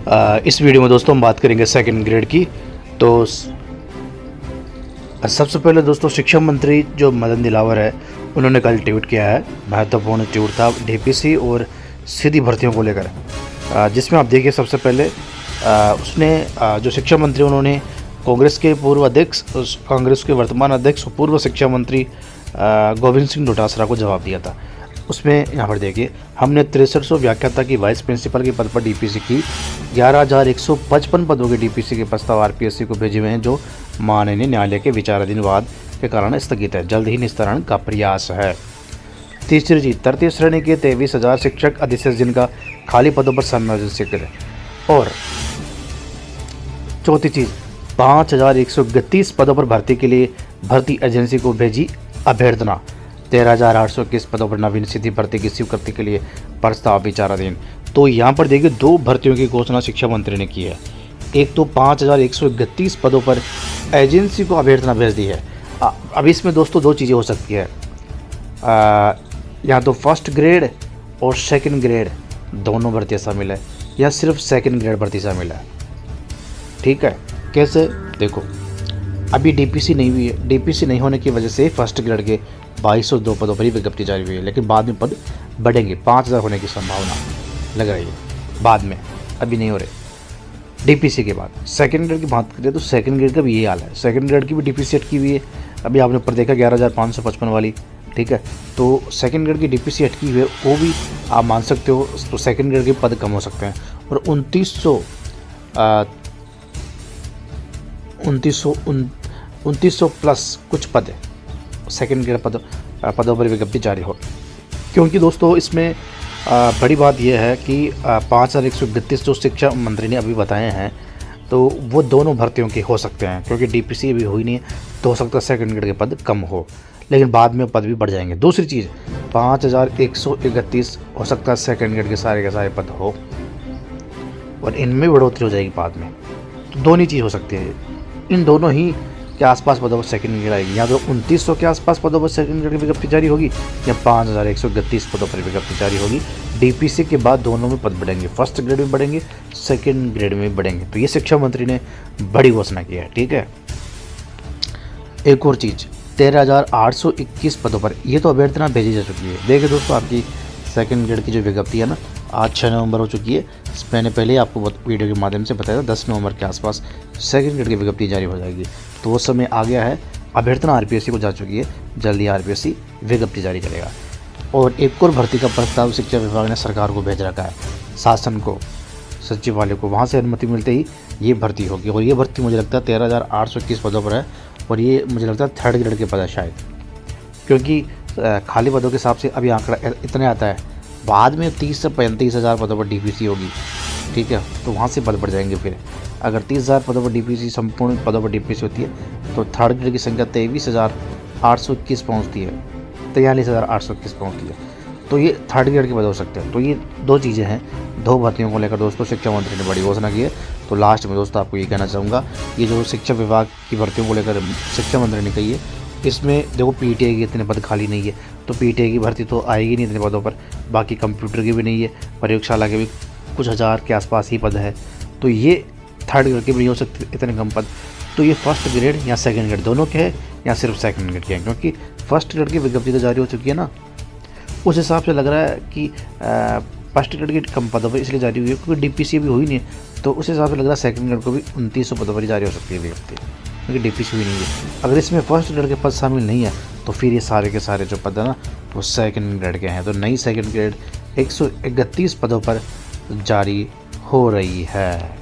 इस वीडियो में दोस्तों हम बात करेंगे सेकंड ग्रेड की। तो सबसे पहले दोस्तों शिक्षा मंत्री जो मदन दिलावर है उन्होंने कल ट्वीट किया है। महत्वपूर्ण ट्वीट था डीपीसी और सीधी भर्तियों को लेकर, जिसमें आप देखिए सबसे पहले उसने जो शिक्षा मंत्री उन्होंने कांग्रेस के पूर्व अध्यक्ष, कांग्रेस के वर्तमान अध्यक्ष और पूर्व शिक्षा मंत्री गोविंद सिंह डोटासरा को जवाब दिया था। उसमें यहाँ पर देखिए, हमने 6300 व्याख्याता की वाइस प्रिंसिपल के पद पर डीपीसी की 11,155 पदों के डीपीसी के प्रस्ताव आरपीएससी को भेजे हुए हैं, जो माननीय न्यायालय के विचाराधीन वाद के कारण स्थगित है। जल्द ही निस्तारण का प्रयास है। तीसरी चीज, 33 श्रेणी के 23,000 शिक्षक अधिशेष जिनका खाली पदों पर समायोजन शीघ्र। और चौथी चीज, 5,131 पदों पर भर्ती के लिए भर्ती एजेंसी को भेजी अभ्यर्थना। 13,821 पदों पर नवीन सीधी भर्ती की स्वीकृति के लिए प्रस्ताव विचाराधीन। तो यहाँ पर देखिए दो भर्तियों की घोषणा शिक्षा मंत्री ने की है। एक तो 5,131 पदों पर एजेंसी को अभ्यर्थना भेज दी है। अब इसमें दोस्तों दो चीज़ें हो सकती है, या तो फर्स्ट ग्रेड और सेकंड ग्रेड दोनों भर्तियाँ शामिल है, या सिर्फ सेकंड ग्रेड भर्ती शामिल है। ठीक है, कैसे देखो, अभी डीपीसी नहीं हुई है। डीपीसी नहीं होने की वजह से फर्स्ट ग्रेड के 2202 पदों पर ही विज्ञप्ति जारी हुई है, लेकिन बाद में पद बढ़ेंगे। 5,000 होने की संभावना लग रही है बाद में, अभी नहीं हो रहे। डीपीसी के बाद सेकंड ग्रेड की बात करें तो सेकंड ग्रेड का भी यही हाल है। सेकंड ग्रेड की भी डीपीसी अटकी हुई है। अभी आपने ऊपर देखा 11,555 वाली। ठीक है, तो सेकंड ग्रेड की डीपीसी अटकी हुई है, वो भी आप मान सकते हो। तो सेकंड ग्रेड के पद कम हो सकते हैं। और 2900 प्लस कुछ पद सेकंड ग्रेड पदों पर विज्ञप्ति जारी हो। क्योंकि दोस्तों इसमें बड़ी बात यह है कि 5,131 जो शिक्षा मंत्री ने अभी बताए हैं, तो वो दोनों भर्तियों के हो सकते हैं। क्योंकि डीपीसी अभी हुई नहीं है, तो हो सकता है सेकंड ग्रेड के पद कम हो, लेकिन बाद में पद भी बढ़ जाएंगे। दूसरी चीज़, 5,131 हो सकता है सेकंड ग्रेड के सारे पद हो, और इनमें बढ़ोतरी हो जाएगी बाद में। तो दोनों चीज़ हो सकती है। इन दोनों ही के आसपास पदों पर सेकंड ग्रेड आएगी, या तो 2900 के आसपास पदों पर सेकंड ग्रेड की विज्ञप्ति जारी होगी, या 5,131 पदों पर विज्ञप्ति जारी होगी। डीपीसी के बाद दोनों में पद बढ़ेंगे, फर्स्ट ग्रेड में बढ़ेंगे, सेकंड ग्रेड में बढ़ेंगे। तो ये शिक्षा मंत्री ने बड़ी घोषणा की है। ठीक है, एक और चीज़, 13,821 पदों पर ये तो अभ्यर्थना भेजी जा चुकी है। देखिए दोस्तों, आपकी सेकंड ग्रेड की जो विज्ञप्ति है ना, आज 6 नवंबर हो चुकी है। मैंने पहले ही आपको वीडियो के माध्यम से बताया था 10 नवंबर के आसपास सेकंड ग्रेड की विज्ञप्ति जारी हो जाएगी। तो वो समय आ गया है। अभ्यर्थना आरपीएससी को जा चुकी है, जल्दी आरपीएससी विज्ञप्ति जारी करेगा। और एक और भर्ती का प्रस्ताव शिक्षा विभाग ने सरकार को भेज रखा है, शासन को, सचिवालय को। वहाँ से अनुमति मिलते ही ये भर्ती होगी। और ये भर्ती मुझे लगता है 13,821 पदों पर है, और ये मुझे लगता है थर्ड ग्रेड के पद है शायद, क्योंकि खाली पदों के हिसाब से अभी आंकड़ा इतने आता है। बाद में 30 से 35,000 पदों पर डीपीसी होगी। ठीक है, तो वहाँ से पद बढ़ जाएंगे। फिर अगर 30,000 पदों पर डीपीसी, संपूर्ण पदों पर डीपीसी होती है, तो थर्ड ग्रेड की संख्या 23,821 पहुँचती है, 43,821 पहुँचती है। तो ये थर्ड ग्रेड के पद हो सकते हैं। तो ये दो चीज़ें हैं, दो भर्तियों को लेकर दोस्तों शिक्षा मंत्री ने बड़ी घोषणा की है। तो लास्ट में दोस्तों आपको ये कहना चाहूँगा, ये जो शिक्षा विभाग की भर्तियों को लेकर शिक्षा मंत्री ने कही है, इसमें देखो पीटीआई के इतने पद खाली नहीं है, तो पीटीआई की भर्ती तो आएगी नहीं इतने पदों पर। बाकी कंप्यूटर की भी नहीं है, प्रयोगशाला के भी कुछ हज़ार के आसपास ही पद है। तो ये थर्ड ग्रेड के भी नहीं हो सकते इतने कम पद। तो ये फर्स्ट ग्रेड या सेकंड ग्रेड दोनों के हैं, या सिर्फ सेकंड ग्रेड के हैं। क्योंकि फर्स्ट ग्रेड की विज्ञप्ति तो जारी हो चुकी है ना, उस हिसाब से लग रहा है कि फर्स्ट ग्रेड के कम पदों पर इसलिए जारी हुई है क्योंकि डीपीसी भी हुई नहीं है। तो उस हिसाब से लग रहा है सेकंड ग्रेड को भी 2900 पदों पर ही जारी हो सकती है विज्ञप्ति, क्योंकि डीपीसी हुई नहीं है। अगर इसमें फर्स्ट ग्रेड के पद शामिल नहीं है, तो फिर ये सारे के सारे जो पद है ना, वो सेकंड ग्रेड के हैं। तो नई सेकंड ग्रेड 131 पदों पर जारी हो रही है।